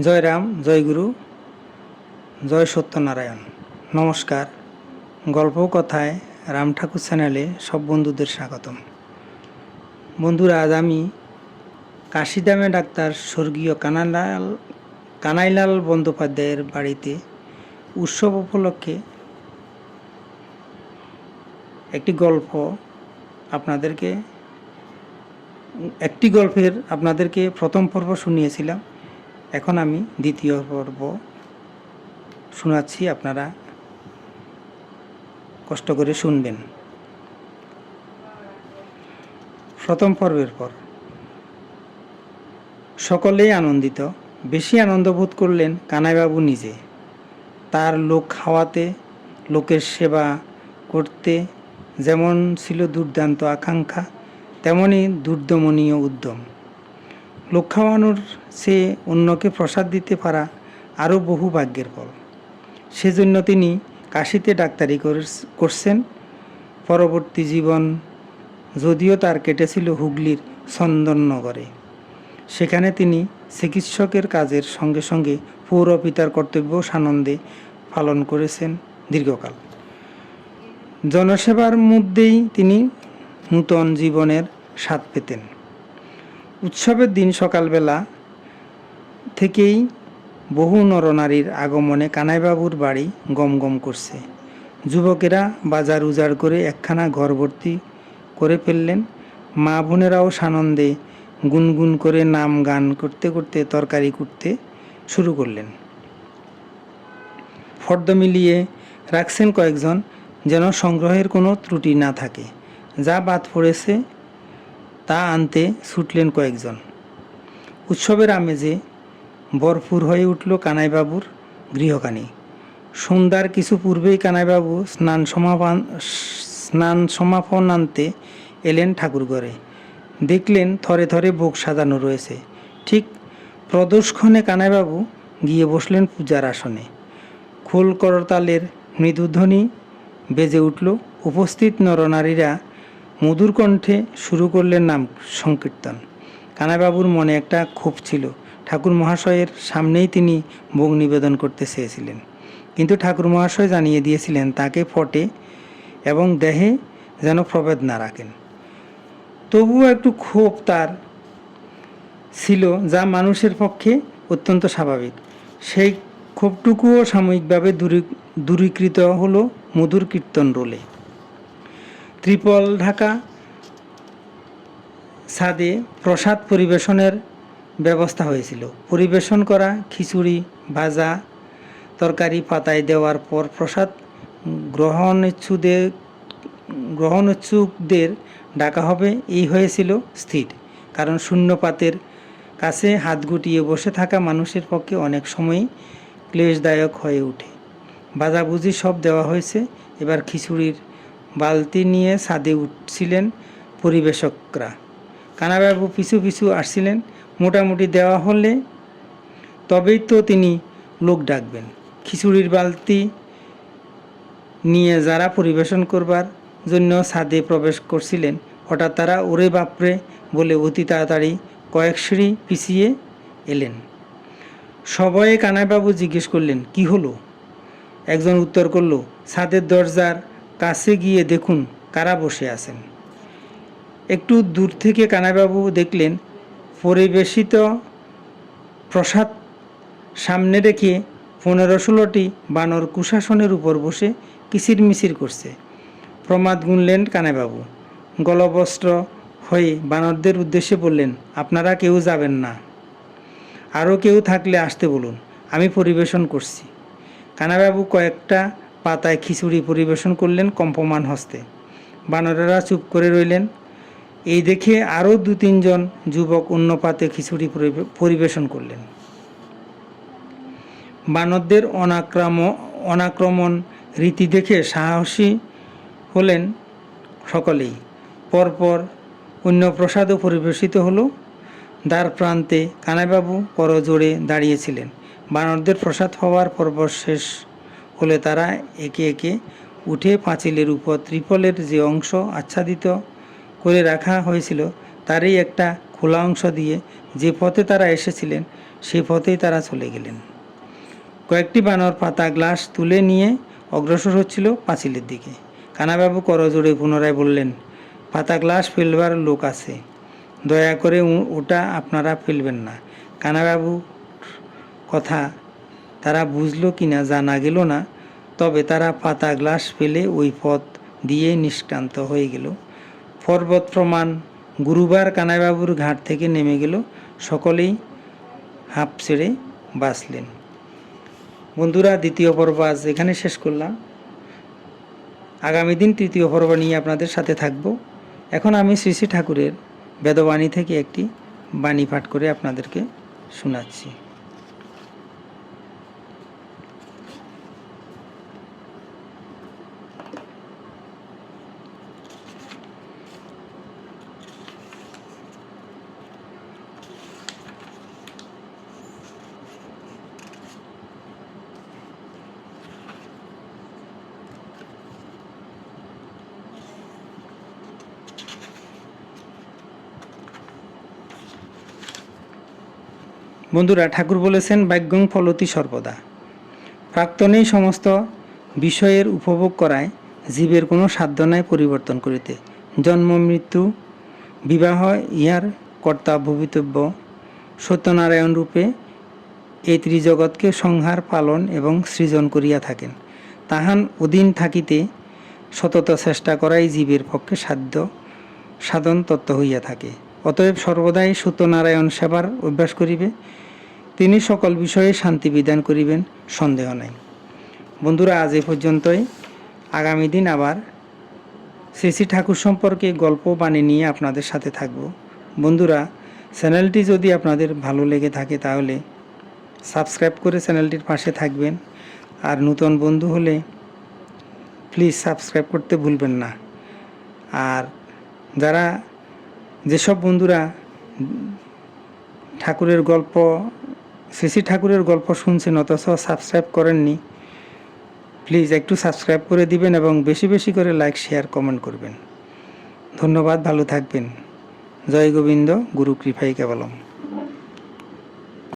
জয় রাম, জয় গুরু, জয় সত্যনারায়ণ। নমস্কার। গল্প কথায় রাম ঠাকুর চ্যানেলে সব বন্ধুদের স্বাগতম। বন্ধুরা, আজ আমি কাশিদামে ডাক্তার স্বর্গীয় কানাইলাল বন্দ্যোপাধ্যায়ের বাড়িতে উৎসব উপলক্ষে একটি গল্পের আপনাদেরকে প্রথম পর্ব শুনিয়েছিলাম। এখন আমি দ্বিতীয় পর্ব শোনাচ্ছি, আপনারা কষ্ট করে শুনবেন। প্রথম পর্বের পর সকলেই আনন্দিত। বেশি আনন্দ বোধ করলেন কানাইবাবু নিজে। তার লোক খাওয়াতে, লোকের সেবা করতে যেমন ছিল দুর্দান্ত আকাঙ্ক্ষা, তেমনই দুর্দমনীয় উদ্যম। লোক খাওয়ানোর চেয়ে অন্যকে প্রসাদ দিতে পারা আরও বহু ভাগ্যের ফল। সেজন্য তিনি কাশীতে ডাক্তারি করছেন। পরবর্তী জীবন যদিও তার কেটেছিল হুগলির চন্দননগরে। সেখানে তিনি চিকিৎসকের কাজের সঙ্গে সঙ্গে পৌরপিতার কর্তব্য সানন্দে পালন করেছেন দীর্ঘকাল। জনসেবার মধ্যেই তিনি নূতন জীবনের স্বাদ পেতেন। উৎসবের দিন সকালবেলা থেকেই বহু নরনারীর আগমনে কানাইবাবুর বাড়ি গমগম করছে। যুবকেরা বাজার উজাড় করে একখানা ঘর ভর্তি করে ফেললেন। মা বোনেরাও সানন্দে গুনগুন করে নাম গান করতে করতে তরকারি কুটতে শুরু করলেন। ফর্দ মিলিয়ে রাখছেন কয়েকজন, যেন সংগ্রহের কোনো ত্রুটি না থাকে। যা বাদ পড়েছে তা আনতে ছুটলেন কয়েকজন। উৎসবের আমেজে ভরপুর হয়ে উঠল কানাইবাবুর গৃহখানি। সন্ধ্যার কিছু পূর্বেই কানাইবাবু স্নান সমাপন আনতে এলেন ঠাকুরঘরে। দেখলেন থরে থরে ভোগ সাজানো রয়েছে। ঠিক প্রদোষক্ষণে কানাইবাবু গিয়ে বসলেন পূজার আসনে। খোল করতালের মৃদুধ্বনি বেজে উঠল। উপস্থিত নরনারীরা মধুর কণ্ঠে শুরু করলেন নাম সংকীর্তন। কানাইবাবুর মনে একটা ক্ষোভ ছিল। ঠাকুর মহাশয়ের সামনেই তিনি ভোগ নিবেদন করতে চেয়েছিলেন, কিন্তু ঠাকুর মহাশয় জানিয়ে দিয়েছিলেন তাকে ফটে এবং দেহে যেন প্রভেদ না রাখেন। তবুও একটু ক্ষোভ তার ছিল, যা মানুষের পক্ষে অত্যন্ত স্বাভাবিক। সেই ক্ষোভটুকুও সাময়িকভাবে দূরীকৃত হলো মধুর কীর্তন রোলে। ত্রিপল ঢাকা ছাদে প্রসাদ পরিবেশনের ব্যবস্থা হয়েছিল। পরিবেশন করা খিচুড়ি, ভাজা তরকারি পাতায় দেওয়ার পর প্রসাদ গ্রহণোৎসুকদের ডাকা হবে, এই হয়েছিল স্থির। কারণ শূন্যপাতের কাছে হাত গুটিয়ে বসে থাকা মানুষের পক্ষে অনেক সময়ই ক্লেশদায়ক হয়ে ওঠে। ভাজাভুজি সব দেওয়া হয়েছে। এবার খিচুড়ির বালতি নিয়ে ছাদে উঠছিলেন পরিবেশকরা। কানাইবাবু পিছু পিছু আসছিলেন। মোটামুটি দেওয়া হলে তবেই তো তিনি লোক ডাকবেন। খিচুড়ির বালতি নিয়ে যারা পরিবেশন করবার জন্য ছাদে প্রবেশ করছিলেন, হঠাৎ তারা ওরে বাপরে বলে অতি তাড়াতাড়ি কয়েক সিঁড়ি পিছিয়ে এলেন। সবাই কানাইবাবু জিজ্ঞেস করলেন, কি হলো? একজন উত্তর করল, ছাদের দরজার কাছে গিয়ে দেখুন কারা বসে আছেন। একটু দূর থেকে কানাইবাবু দেখলেন পরিবেশিত প্রসাদ সামনে রেখে 15-16টি বানর কুশাসনের উপর বসে কিচিরমিচির করছে। প্রমাদ গুনলেন কানাইবাবু। গলবস্ত্র হয়ে বানরদের উদ্দেশ্যে বললেন, আপনারা কেউ যাবেন না, আরও কেউ থাকলে আসতে বলুন, আমি পরিবেশন করছি। কানাইবাবু কয়েকটা পাতায় খিচুড়ি পরিবেশন করলেন কম্পমান হস্তে। বানরেরা চুপ করে রইলেন। এই দেখে আরও 2-3জন যুবক অন্য পাতে খিচুড়ি পরিবেশন করলেন। বানরদের অনাক্রমণ রীতি দেখে সাহসী হলেন সকলেই। পরপর অন্য প্রসাদও পরিবেশিত হলো। দ্বার প্রান্তে কানাইবাবু করজোড়ে দাঁড়িয়েছিলেন। বানরদের প্রসাদ হওয়ার পর্ব শেষ হলে তারা একে একে উঠে পাঁচিলের উপর ত্রিপলের যে অংশ আচ্ছাদিত করে রাখা হয়েছিল তারই একটা খোলা অংশ দিয়ে যে পথে তারা এসেছিলেন সেই পথেই তারা চলে গেলেন। কয়েকটি বানর পাতা গ্লাস তুলে নিয়ে অগ্রসর হচ্ছিল পাঁচিলের দিকে। কানাবাবু করজোড়ে পুনরায় বললেন, পাতা গ্লাস ফেলবার লোক আছে, দয়া করে ওটা আপনারা ফেলবেন না। কানাবাবুর কথা তারা বুঝলো কিনা জানা গেল না, তবে তারা পাতা গ্লাস ফেলে ওই পথ দিয়ে নিষ্ক্রান্ত হয়ে গেল। পর্বত প্রমাণ গুরুবার কানাইবাবুর ঘাট থেকে নেমে গেল। সকলেই হাঁপ ছেড়ে বাঁচলেন। বন্ধুরা, দ্বিতীয় পর্ব আজ এখানে শেষ করলাম। আগামী দিন তৃতীয় পর্ব নিয়ে আপনাদের সাথে থাকব। এখন আমি শ্রী শ্রী ঠাকুরের বেদবাণী থেকে একটি বাণী পাঠ করে আপনাদেরকে শোনাচ্ছি। বন্ধুরা, ঠাকুর বলেছেন, ভাগ্যং ফলতি সর্বদা। প্রাক্তনেই সমস্ত বিষয়ের উপভোগ করায় জীবের কোনো সাধ্য নাই পরিবর্তন করিতে। জন্ম, মৃত্যু, বিবাহ ইহার কর্তা ভবিতব্য সত্যনারায়ণ রূপে এই ত্রিজগৎকে সংহার, পালন এবং সৃজন করিয়া থাকেন। তাহান অধীন থাকিতে সতত চেষ্টা করাই জীবের পক্ষে সাধন তত্ত্ব হইয়া থাকে। অতএব সর্বদাই সত্যনারায়ণ সেবার অভ্যাস করিবে, তিনি সকল বিষয়ে শান্তি বিধান করিবেন, সন্দেহ নাই। বন্ধুরা, আজ এ পর্যন্তই। আগামী দিন আবার শ্রী শ্রী ঠাকুর সম্পর্কে গল্প বাণী নিয়ে আপনাদের সাথে থাকব। বন্ধুরা, চ্যানেলটি যদি আপনাদের ভালো লেগে থাকে তাহলে সাবস্ক্রাইব করে চ্যানেলটির পাশে থাকবেন। আর নতুন বন্ধু হলে প্লিজ সাবস্ক্রাইব করতে ভুলবেন না। আর যেসব বন্ধুরা ঠাকুরের গল্প, শ্রী শ্রী ঠাকুরের গল্প শুনছেন অথচ সাবস্ক্রাইব করেননি, প্লিজ একটু সাবস্ক্রাইব করে দিবেন এবং বেশি বেশি করে লাইক, শেয়ার, কমেন্ট করবেন। ধন্যবাদ, ভালো থাকবেন। জয় গোবিন্দ, গুরু কৃপাই কেবলম।